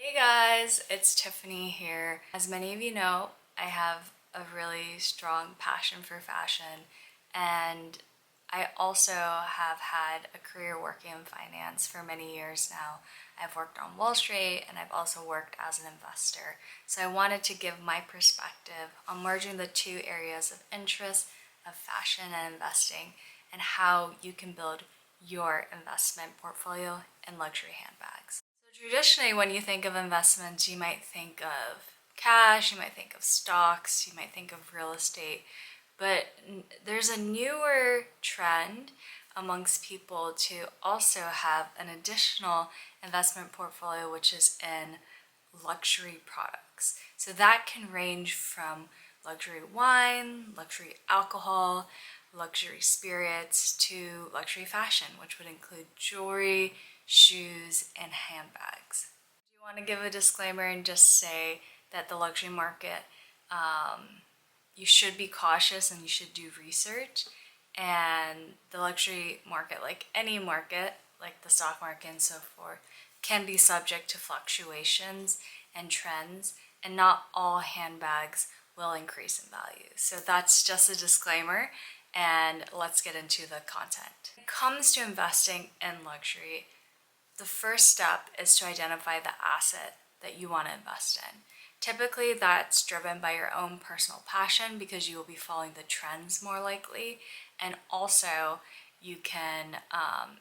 Hey guys, it's Tiffany here. As many of you know, I have a really strong passion for fashion, and I also have had a career working in finance for many years now. I've worked on Wall Street and I've also worked as an investor. So I wanted to give my perspective on merging the two areas of interest of fashion and investing and how you can build your investment portfolio in luxury handbags. So traditionally, when you think of investments, you might think of cash, you might think of stocks, you might think of real estate, but there's a newer trend amongst people to also have an additional investment portfolio, which is in luxury products. So that can range from luxury wine, luxury alcohol, luxury spirits, to luxury fashion, which would include jewelry, shoes, and handbags. Do you want to give a disclaimer and just say that the luxury market, you should be cautious and you should do research, and the luxury market, like any market, like the stock market and so forth, can be subject to fluctuations and trends, and not all handbags will increase in value. So that's just a disclaimer, and let's get into the content. When it comes to investing in luxury, the first step is to identify the asset that you want to invest in. Typically, that's driven by your own personal passion because you will be following the trends more likely, and also you can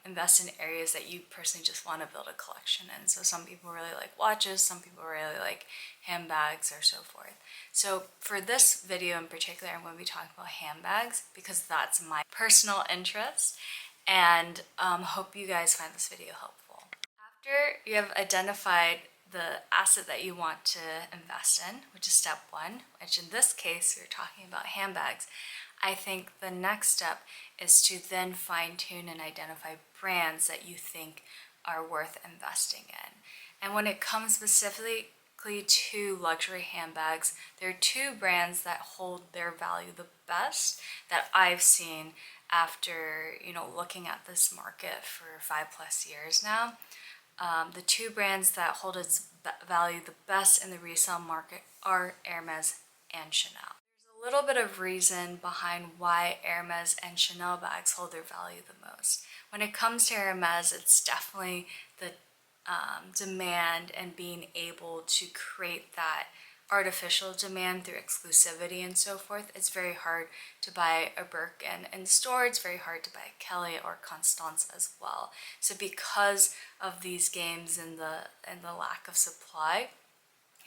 invest in areas that you personally just want to build a collection in. So some people really like watches, some people really like handbags, or so forth. So for this video in particular, I'm going to be talking about handbags because that's my personal interest, and hope you guys find this video helpful. After you have identified the asset that you want to invest in, which is step one, which in this case, we're talking about handbags, I think the next step is to then fine tune and identify brands that you think are worth investing in. And when it comes specifically to luxury handbags, there are two brands that hold their value the best that I've seen after looking at this market for 5+ years now. The two brands that hold its value the best in the resale market are Hermes and Chanel. There's a little bit of reason behind why Hermes and Chanel bags hold their value the most. When it comes to Hermes, it's definitely the demand and being able to create that artificial demand through exclusivity and so forth. It's very hard to buy a Birkin in store. It's very hard to buy a Kelly or Constance as well. So because of these games and the lack of supply,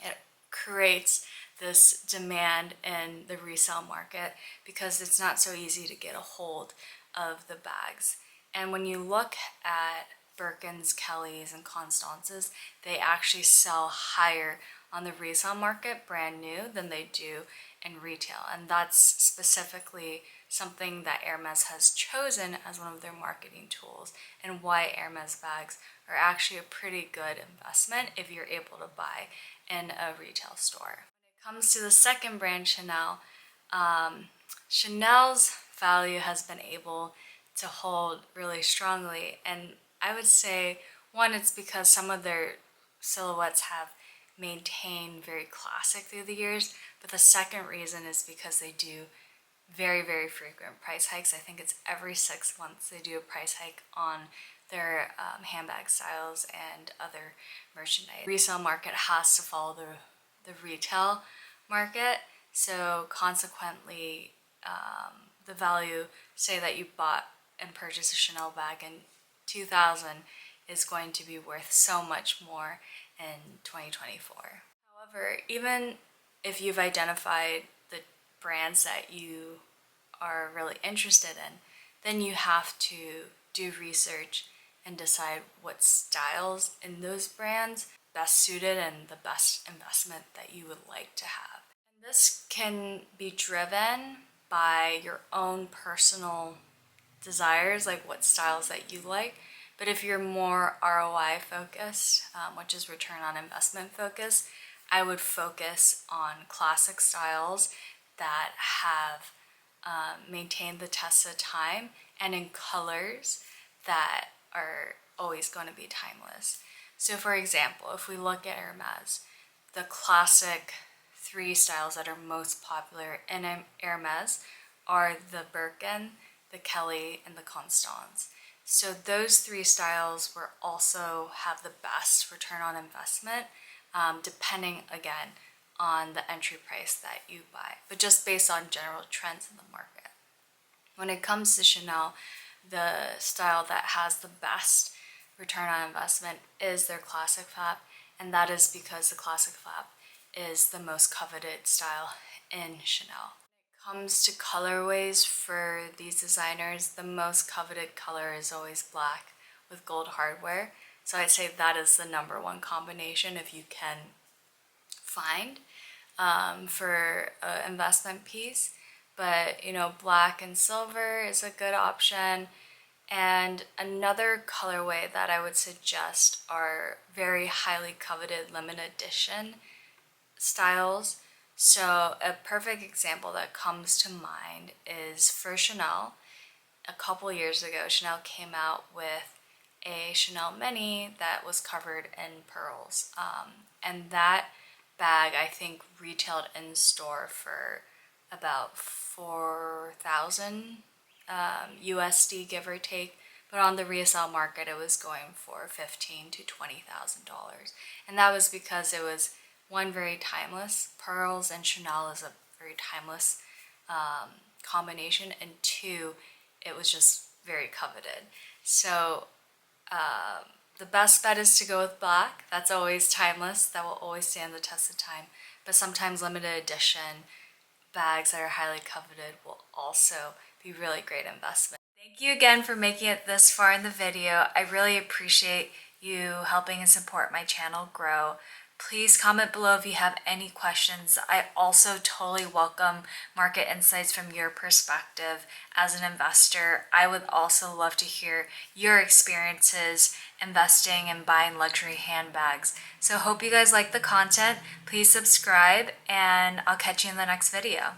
it creates this demand in the resale market because it's not so easy to get a hold of the bags. And when you look at Birkins, Kellys, and Constances, they actually sell higher on the resale market brand new than they do in retail. And that's specifically something that Hermes has chosen as one of their marketing tools, and why Hermes bags are actually a pretty good investment if you're able to buy in a retail store. When it comes to the second brand, Chanel, Chanel's value has been able to hold really strongly, and I would say, one, it's because some of their silhouettes have maintained very classic through the years, but the second reason is because they do very, very frequent price hikes. I think it's every 6 months they do a price hike on their handbag styles and other merchandise. The resale market has to follow the retail market, so consequently the value, say that you bought and purchased a Chanel bag in 2000, is going to be worth so much more in 2024. However, even if you've identified the brands that you are really interested in, then you have to do research and decide what styles in those brands best suited and the best investment that you would like to have. And this can be driven by your own personal desires, like what styles that you like. But if you're more ROI focused, which is return on investment focused, I would focus on classic styles that have maintained the test of time and in colors that are always going to be timeless. So for example, if we look at Hermes, the classic three styles that are most popular in Hermes are the Birkin, the Kelly, and the Constance. So those three styles will also have the best return on investment, depending again on the entry price that you buy, but just based on general trends in the market. When it comes to Chanel, the style that has the best return on investment is their classic flap, and that is because the classic flap is the most coveted style in Chanel. When it comes to colorways for these designers, the most coveted color is always black with gold hardware. So I'd say that is the number one combination if you can find for an investment piece. But you know, black and silver is a good option. And another colorway that I would suggest are very highly coveted limited edition styles. So a perfect example that comes to mind is for Chanel. A couple years ago, Chanel came out with a Chanel Mini that was covered in pearls. And that bag, I think, retailed in store for about 4,000 USD, give or take. But on the resale market, it was going for $15,000 to $20,000. And that was because it was, one, very timeless. Pearls and Chanel is a very timeless combination. And two, it was just very coveted. So the best bet is to go with black. That's always timeless. That will always stand the test of time. But sometimes limited edition bags that are highly coveted will also be really great investment. Thank you again for making it this far in the video. I really appreciate you helping and support my channel grow. Please comment below if you have any questions. I also totally welcome market insights from your perspective as an investor. I would also love to hear your experiences investing and buying luxury handbags. So hope you guys like the content. Please subscribe, and I'll catch you in the next video.